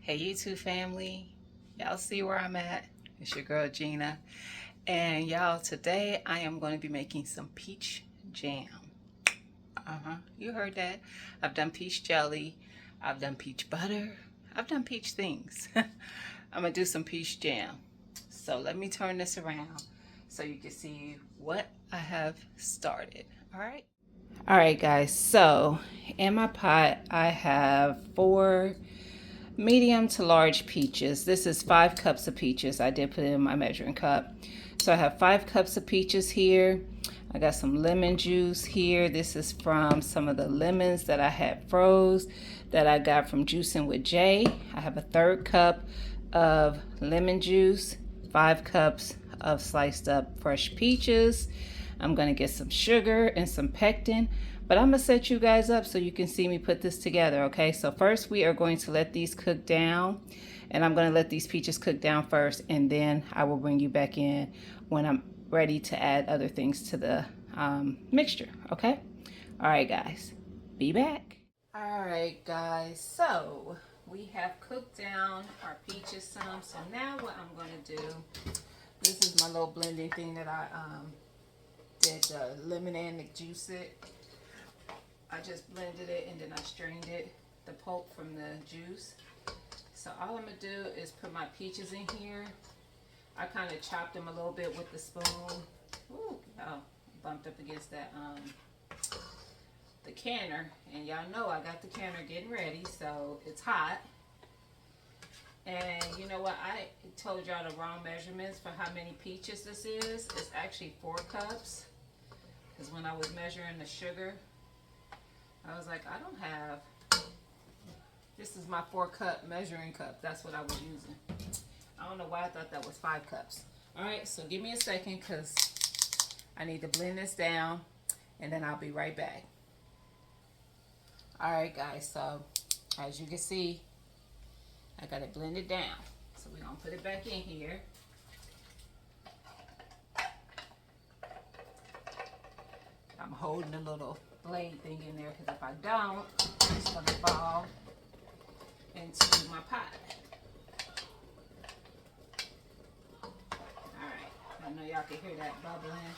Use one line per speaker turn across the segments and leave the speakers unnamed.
Hey YouTube family, y'all see where I'm at? It's your girl Gina, and y'all, today I am going to be making some peach jam. You heard that. I've done peach jelly, I've done peach butter, I've done peach things. I'm gonna do some peach jam. So let me turn this around so you can see what I have started. All right guys, so in my pot I have 4 medium to large peaches. This is 5 cups of peaches. I did put it in my measuring cup. So I have 5 cups of peaches here. I got some lemon juice here. This is from some of the lemons that I had froze that I got from Juicing with Jay. I have a 1/3 cup of lemon juice, 5 cups of sliced up fresh peaches. I'm going to get some sugar and some pectin, but I'm going to set you guys up so you can see me put this together, okay? So first we are going to let these cook down, and I'm going to let these peaches cook down first, and then I will bring you back in when I'm ready to add other things to the mixture, okay? All right, guys, be back. All right, guys, so we have cooked down our peaches some. So now what I'm going to do, this is my little blending thing that I did the lemon and the juice it. I just blended it and then I strained it, the pulp from the juice. So all I'm going to do is put my peaches in here. I kind of chopped them a little bit with the spoon. Ooh, oh, bumped up against that the canner, and y'all know I got the canner getting ready, so it's hot. And you know what, I told y'all the wrong measurements for how many peaches this is. It's actually 4 cups, because when I was measuring the sugar, I was like, I don't have, this is my 4-cup measuring cup. That's what I was using. I don't know why I thought that was 5 cups. All right, so give me a second because I need to blend this down, and then I'll be right back. All right, guys, so as you can see, I got it blended down. So we're gonna put it back in here. I'm holding a little blade thing in there because if I don't, it's gonna fall into my pot. All right, I know y'all can hear that bubbling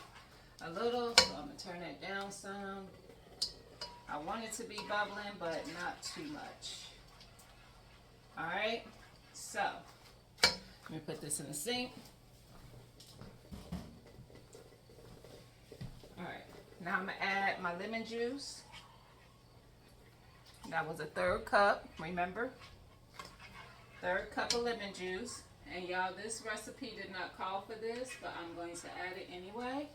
a little, so I'm gonna turn that down some. I want it to be bubbling, but not too much. All right, so let me put this in the sink. All right, now I'm gonna add my lemon juice. That was a 1/3 cup, remember? 1/3 cup of lemon juice. And y'all, this recipe did not call for this, but I'm going to add it anyway.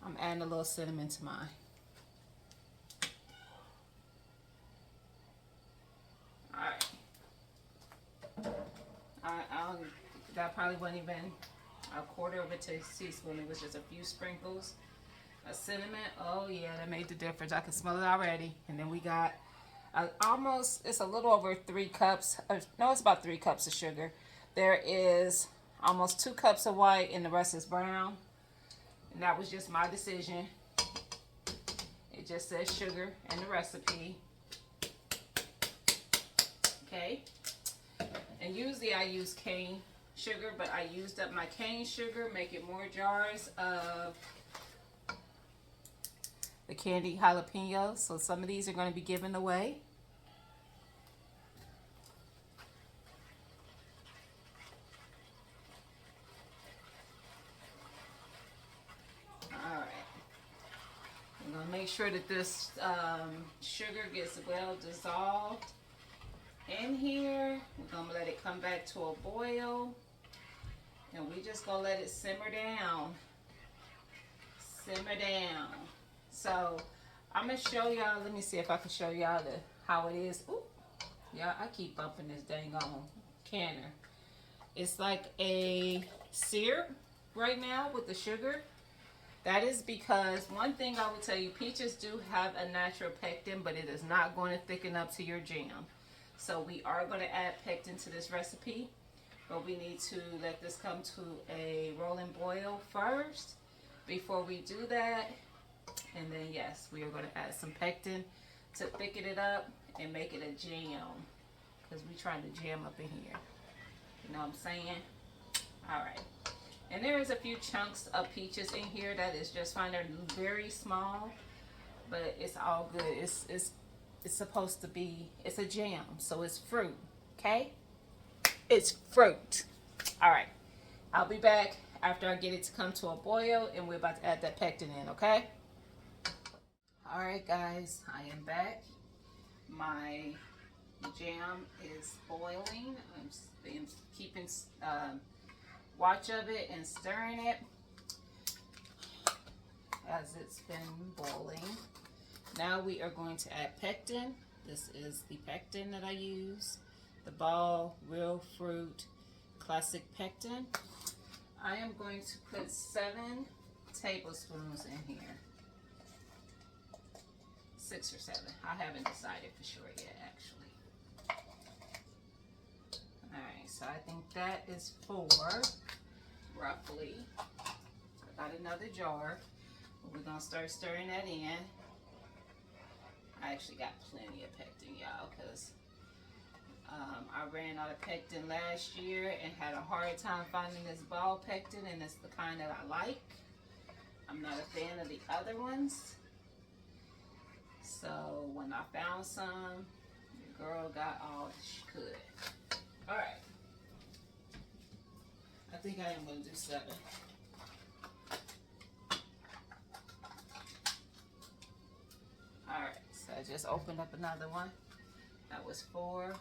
I'm adding a little cinnamon to mine. That probably wasn't even a 1/4 of a teaspoon. It was just a few sprinkles of cinnamon. Oh yeah, that made the difference. I can smell it already. And then we got almost, it's a little over 3 cups. No, it's about 3 cups of sugar. There is almost 2 cups of white and the rest is brown. And that was just my decision. It just says sugar in the recipe. Okay. And usually I use cane sugar, but I used up my cane sugar, making more jars of the candied jalapenos. So some of these are going to be given away. All right. I'm going to make sure that this sugar gets well dissolved in here. We're going to let it come back to a boil. And we just gonna let it simmer down. Simmer down. So I'm gonna show y'all, let me see if I can show y'all how it is. Ooh, y'all, I keep bumping this dang on canner. It's like a syrup right now with the sugar. That is because one thing I will tell you, peaches do have a natural pectin, but it is not going to thicken up to your jam. So we are going to add pectin to this recipe. But we need to let this come to a rolling boil first before we do that. And then yes, we are going to add some pectin to thicken it up and make it a jam. because we trying to jam up in here. You know what I'm saying? All right. And there is a few chunks of peaches in here that is just fine. They're very small, but it's all good. It's supposed to be, it's a jam, so it's fruit, okay? It's fruit. All right. I'll be back after I get it to come to a boil, and we're about to add that pectin in, okay? All right, guys, I am back. My jam is boiling. I'm keeping watch of it and stirring it as it's been boiling. Now we are going to add pectin. This is the pectin that I use, the Ball Real Fruit Classic Pectin. I am going to put 7 tablespoons in here. 6 or 7. I haven't decided for sure yet, actually. Alright, so I think that is 4, roughly. I got another jar. We're going to start stirring that in. I actually got plenty of pectin, y'all, because I ran out of pectin last year and had a hard time finding this ball pectin, and it's the kind that I like. I'm not a fan of the other ones. So when I found some, the girl got all she could. All right. I think I am going to do 7. All right, so I just opened up another one. That was 4,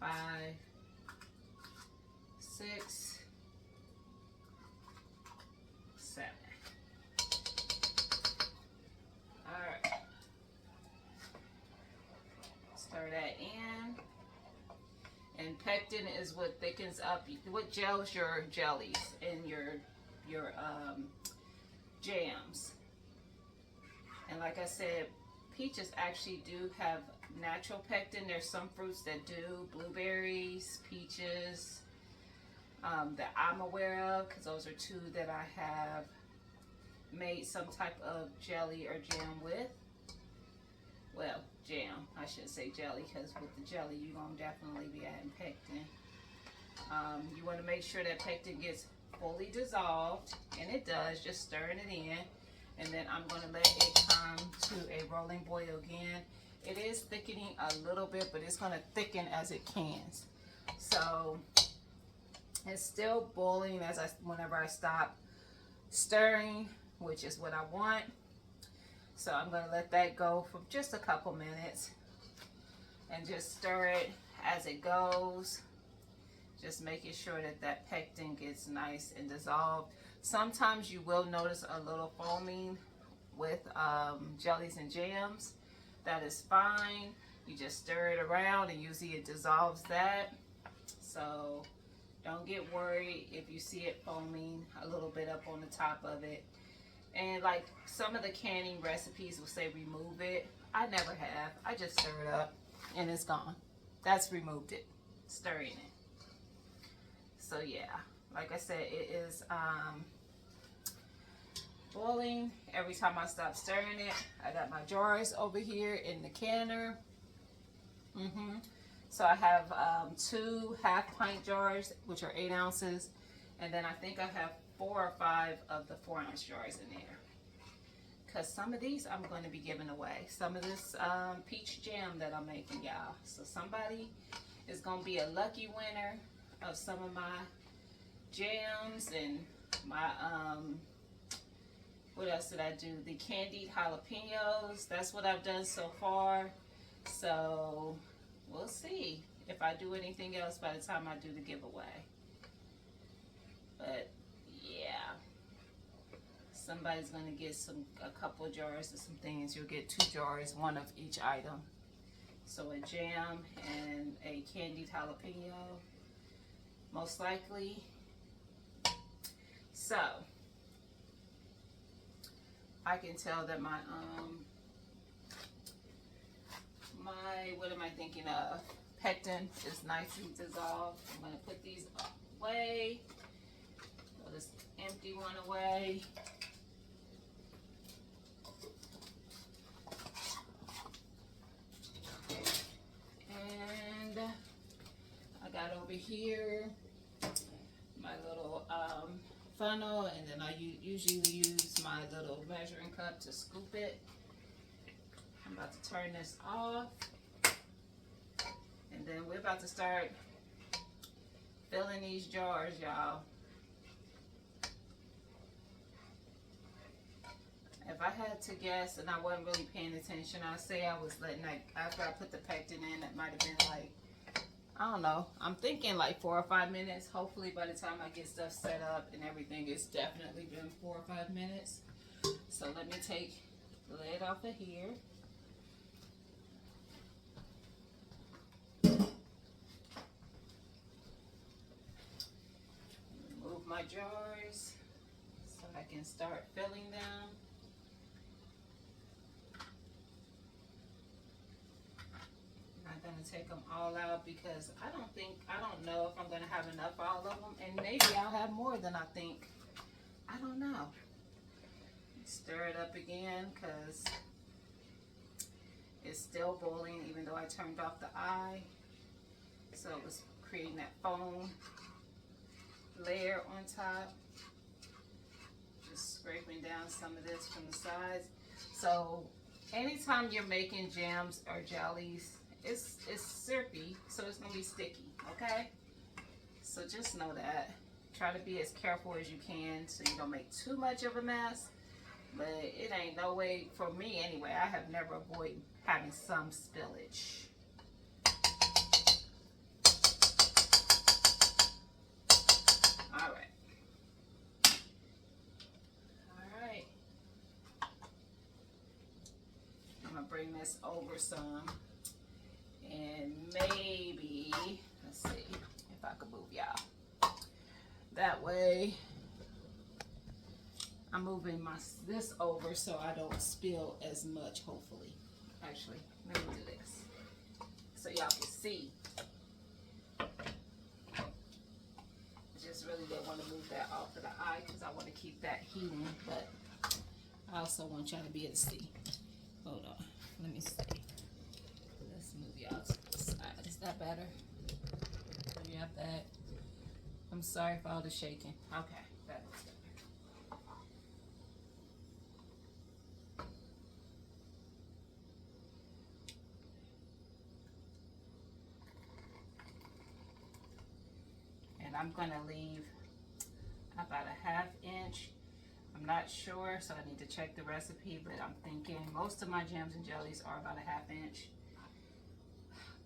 5, 6, 7. All right. Stir that in. And pectin is what thickens up, what gels your jellies and your jams. And like I said, peaches actually do have natural pectin. There's some fruits that do, blueberries, peaches, that I'm aware of, because those are 2 that I have made some type of jelly or jam with. Well, jam, I shouldn't say jelly, because with the jelly you're going to definitely be adding pectin. You want to make sure that pectin gets fully dissolved, and it does, just stirring it in. And then I'm going to let it come to a rolling boil again. It is thickening a little bit, but it's going to thicken as it cans. So it's still boiling whenever I stop stirring, which is what I want. So I'm going to let that go for just a couple minutes and just stir it as it goes. Just making sure that that pectin gets nice and dissolved. Sometimes you will notice a little foaming with jellies and jams. That is fine. You just stir it around and usually it dissolves that. So don't get worried if you see it foaming a little bit up on the top of it. And like some of the canning recipes will say remove it. I never have. I just stir it up and it's gone. That's removed it. Stirring it. So yeah, like I said, it is boiling. Every time I stop stirring it, I got my jars over here in the canner. So I have 2 half-pint jars, which are 8 ounces, and then I think I have 4 or 5 of the 4-ounce jars in there. Because some of these I'm going to be giving away. Some of this peach jam that I'm making, y'all. So somebody is going to be a lucky winner of some of my jams and my what else did I do? The candied jalapenos. That's what I've done so far. So we'll see if I do anything else by the time I do the giveaway. But yeah, somebody's gonna get a couple of jars of some things. You'll get 2 jars, 1 of each item. So a jam and a candied jalapeno, most likely. So I can tell that my what am I thinking of? Pectin is nicely dissolved. I'm gonna put these away. Throw this empty one away. And here my little funnel, and then I usually use my little measuring cup to scoop it. I'm about to turn this off, and then we're about to start filling these jars, y'all. If I had to guess, and I wasn't really paying attention, I'd say I was letting, like, after I put the pectin in, it might have been like, I don't know, I'm thinking like 4 or 5 minutes. Hopefully by the time I get stuff set up and everything, it's definitely been 4 or 5 minutes. So let me take the lid off of here. Move my jars so I can start filling them. I'm gonna take them all out because I don't know if I'm gonna have enough for all of them, and maybe I'll have more than I think. I don't know. Stir it up again because it's still boiling even though I turned off the eye, so it was creating that foam layer on top. Just scraping down some of this from the sides. So anytime you're making jams or jellies, it's syrupy, so it's gonna be sticky, okay? So just know that. Try to be as careful as you can so you don't make too much of a mess. But it ain't no way, for me anyway, I have never avoided having some spillage. Alright. Alright. I'm gonna bring this over some. And maybe, let's see if I can move y'all. That way, I'm moving this over so I don't spill as much, hopefully. Actually, let me do this so y'all can see. I just really didn't want to move that off of the eye because I want to keep that heating, but I also want y'all to be able to see. Hold on, let me see. Let's move y'all to the side. Is that better? Do you have that? I'm sorry for all the shaking. Okay, that was better. And I'm gonna leave about a 1/2 inch. I'm not sure, so I need to check the recipe, but I'm thinking most of my jams and jellies are about a 1/2 inch.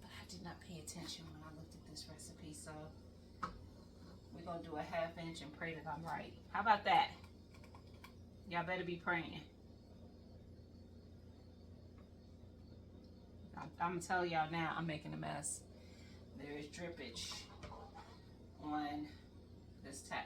But I did not pay attention when I looked at this recipe, so we're gonna do a 1/2 inch and pray that I'm right. How about that? Y'all better be praying. I'm gonna tell y'all now, I'm making a mess. There is drippage on this towel.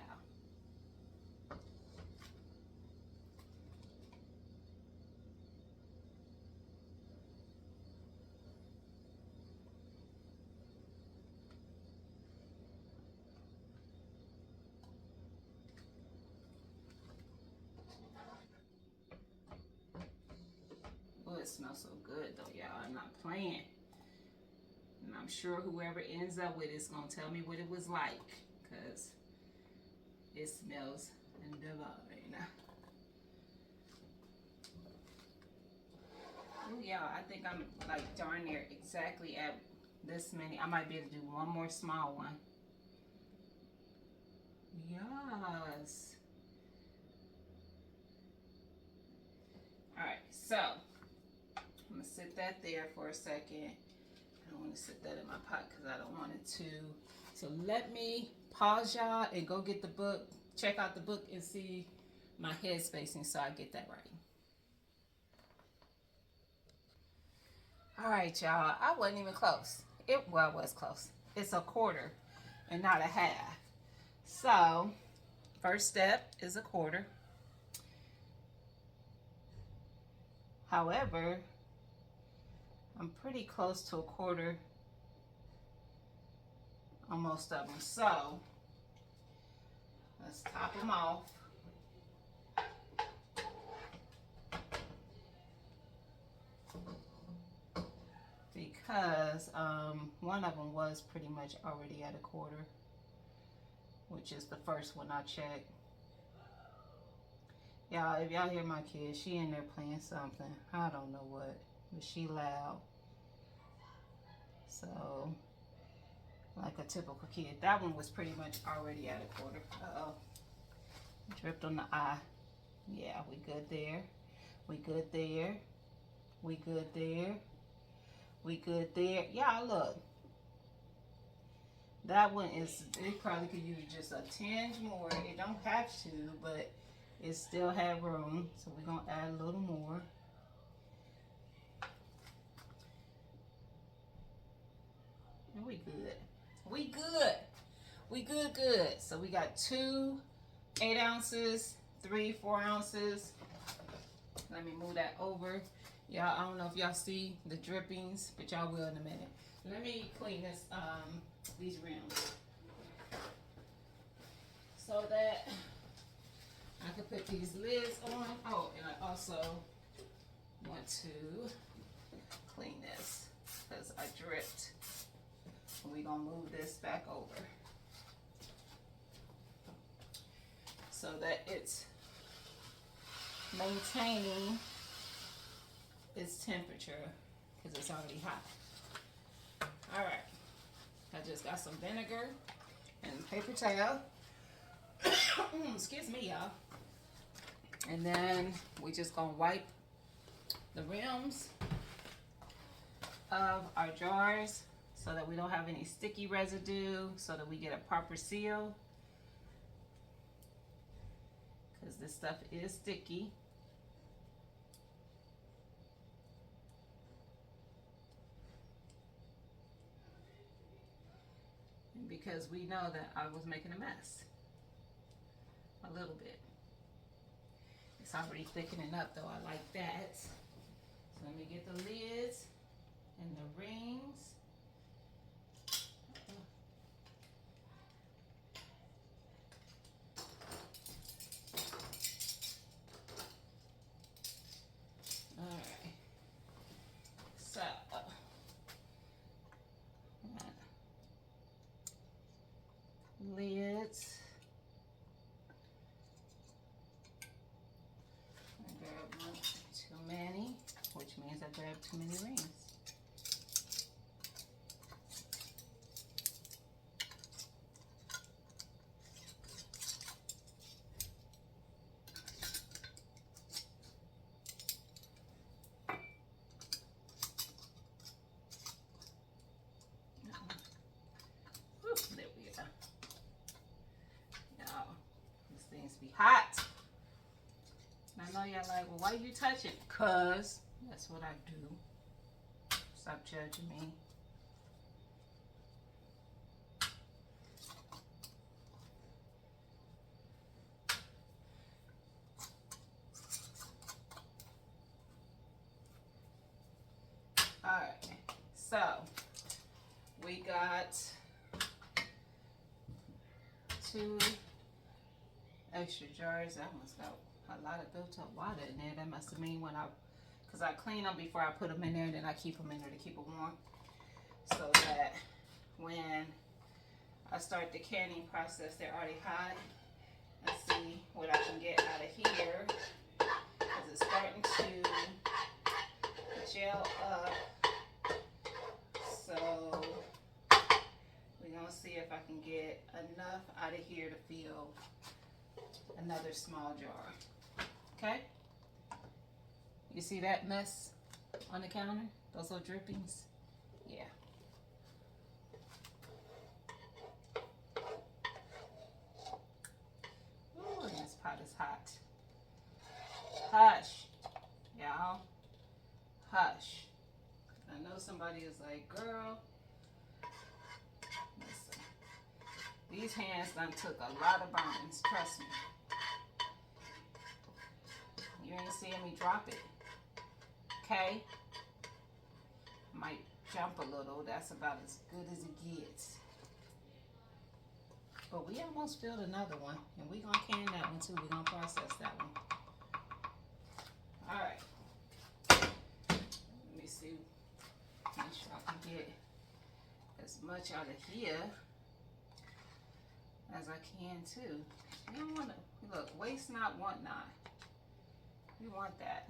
Oh, it smells so good though, y'all. I'm not playing. And I'm sure whoever ends up with it is gonna tell me what it was like, because it smells divine. Oh yeah, I think I'm like darn near exactly at this many. I might be able to do one more small one. Yes. Alright, so I'm gonna sit that there for a second. I don't want to sit that in my pot because I don't want it to. So let me pause y'all and go get the book, check out the book and see my head spacing so I get that right. All right, y'all, I wasn't even close. Well, it was close. It's a 1/4 and not a 1/2. So first step is a 1/4. However, I'm pretty close to a 1/4 on most of them. So let's top them off. because one of them was pretty much already at a quarter, which is the first one I checked. Y'all, if y'all hear my kid, she in there playing something. I don't know what, but she loud. So, like a typical kid. That one was pretty much already at a quarter. Uh-oh. Dripped on the eye. Yeah, we good there. We good there. We good there. We good there. Y'all, look. That one is, it probably could use just a tinge more. It don't have to, but it still had room. So we're going to add a little more. And we good. We good. We good. So we got 2 8 ounces, 3 4 ounces. Let me move that over. Y'all, I don't know if y'all see the drippings, but y'all will in a minute. Let me clean this, these rims, so that I can put these lids on. Oh, and I also want to clean this because I dripped. We're gonna move this back over so that it's maintaining its temperature because it's already hot. All right, I just got some vinegar and paper towel. Excuse me, y'all. And then we just gonna wipe the rims of our jars so that we don't have any sticky residue, so that we get a proper seal, because this stuff is sticky. And because we know that I was making a mess a little bit. It's already thickening up though, I like that. So let me get the lids and the rings. Alright, so lids. I grabbed one too many, which means I grabbed too many rings. There we go. Y'all, these things be hot. And I know y'all like, well, why you touch it? Cause that's what I do. Stop judging me. All right, so we got 2 extra jars. I almost got a lot of built up water in there. That must have mean when because I clean them before I put them in there, and then I keep them in there to keep them warm, so that when I start the canning process, they're already hot. Let's see what I can get out of here, because it's starting to gel up. So we're gonna see if I can get enough out of here to fill another small jar. Okay? You see that mess on the counter? Those little drippings? Yeah. Ooh, and this pot is hot. Hush, y'all. Hush. I know somebody is like, girl, listen. These hands done took a lot of burnings, trust me. You ain't seeing me drop it. Okay? Might jump a little. That's about as good as it gets. But we almost filled another one. And we're going to can that one too. We're going to process that one. Alright. Let me see. Make sure I can get as much out of here as I can too. You don't want to, look, waste not, want not. We want that.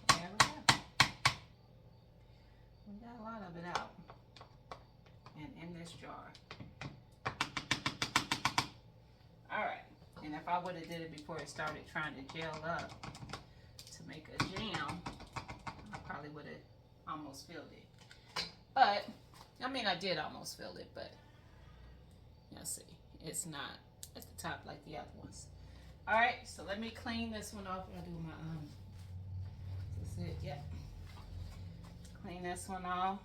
There we go. We got a lot of it out and in this jar. All right, and if I would have did it before it started trying to gel up to make a jam, I probably would have almost filled it. But, I mean, I did almost fill it, but you'll see, it's not at the top like the other ones. All right, so let me clean this one off. I do my, that's it, yep. Clean this one off.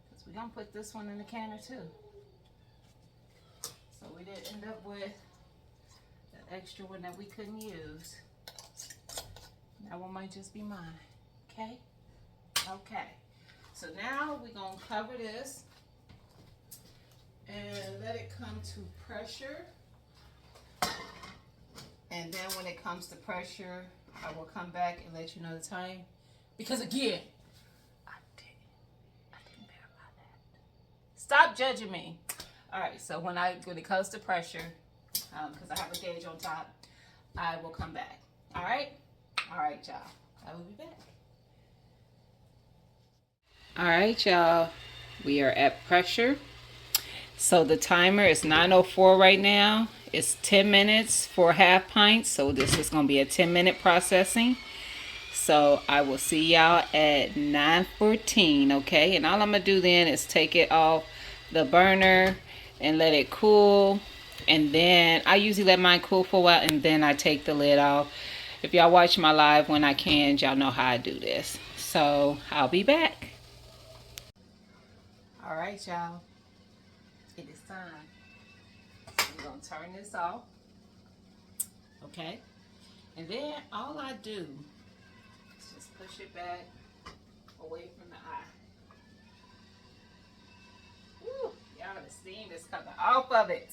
Because we're going to put this one in the canner too. So we did end up with the extra one that we couldn't use. That one might just be mine, okay? Okay, so now we're gonna cover this and let it come to pressure. And then when it comes to pressure, I will come back and let you know the time. Because again, I didn't verify that. Stop judging me. All right, so when it comes to pressure, because I have a gauge on top, I will come back. All right, y'all. I will be back. All right, y'all. We are at pressure. So the timer is 9:04 right now. It's 10 minutes for half pint. So this is gonna be a 10-minute processing. So I will see y'all at 9:14. Okay, and all I'm gonna do then is take it off the burner and let it cool, and then I usually let mine cool for a while and then I take the lid off. If y'all watch my live when I can, y'all know how I do this. So I'll be back. All right, y'all, it is time. We're gonna turn this off, okay? And then all I do is just push it back away from the eye. Woo! Y'all, the steam is coming off of it.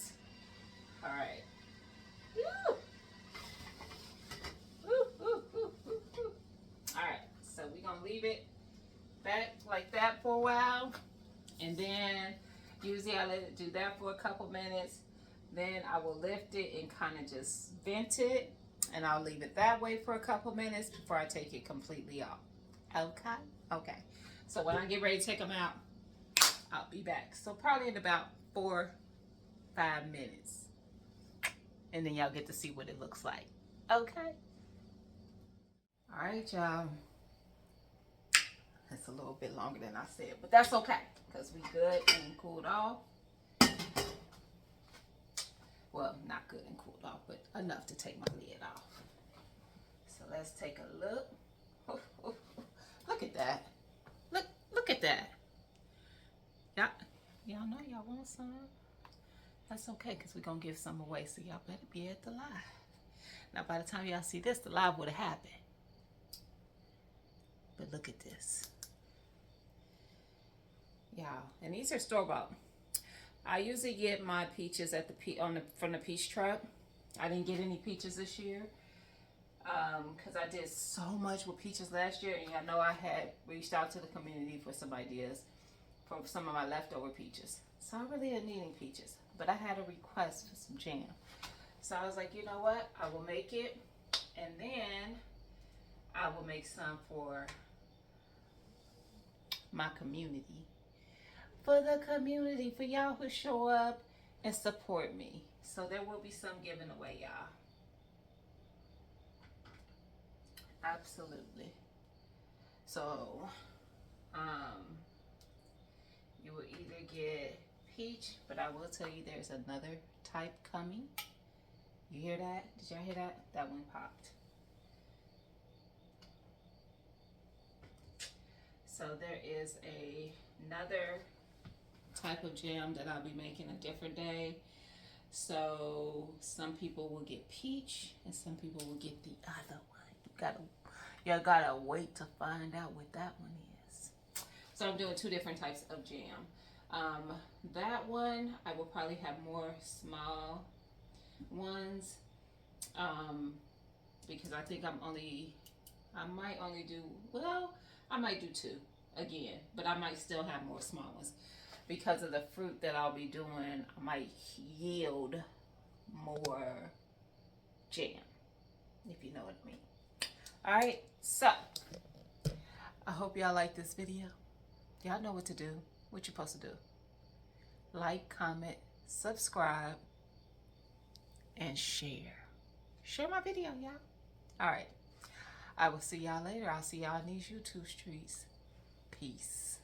All right. Woo! Woo, woo, woo, woo, woo. All right, so we're gonna leave it back like that for a while, and then usually I let it do that for a couple minutes. Then I will lift it and kind of just vent it, and I'll leave it that way for a couple minutes before I take it completely off. Okay? Okay. So when I get ready to take them out, I'll be back. So probably in about 4-5 minutes. And then y'all get to see what it looks like. Okay? All right, y'all. That's a little bit longer than I said, but that's okay because we good and cooled off. Well, not good and cooled off, but enough to take my lid off. So let's take a look. Look at that. Look at that. Y'all know y'all want some. That's okay, because we're going to give some away, so y'all better be at the live. Now, by the time y'all see this, the live would have happened. But look at this. Y'all, and these are store-bought. I usually get my peaches at from the peach truck. I didn't get any peaches this year because I did so much with peaches last year, and y'all know I had reached out to the community for some ideas for some of my leftover peaches. So I really didn't need any peaches, but I had a request for some jam. So I was like, you know what? I will make it, and then I will make some for my community. For the community, for y'all who show up and support me. So there will be some given away, y'all. Absolutely. So, you will either get peach, but I will tell you there's another type coming. You hear that? Did y'all hear that? That one popped. So there is another type of jam that I'll be making a different day. So some people will get peach and some people will get the other one. You gotta wait to find out what that one is. So I'm doing 2 different types of jam. That one I will probably have more small ones, because I think I might only do, well, I might do 2 again, but I might still have more small ones. Because of the fruit that I'll be doing, I might yield more jam, if you know what I mean. Alright, so I hope y'all like this video. Y'all know what to do. What you supposed to do? Like, comment, subscribe, and share. Share my video, y'all. Alright. I will see y'all later. I'll see y'all in these YouTube streets. Peace.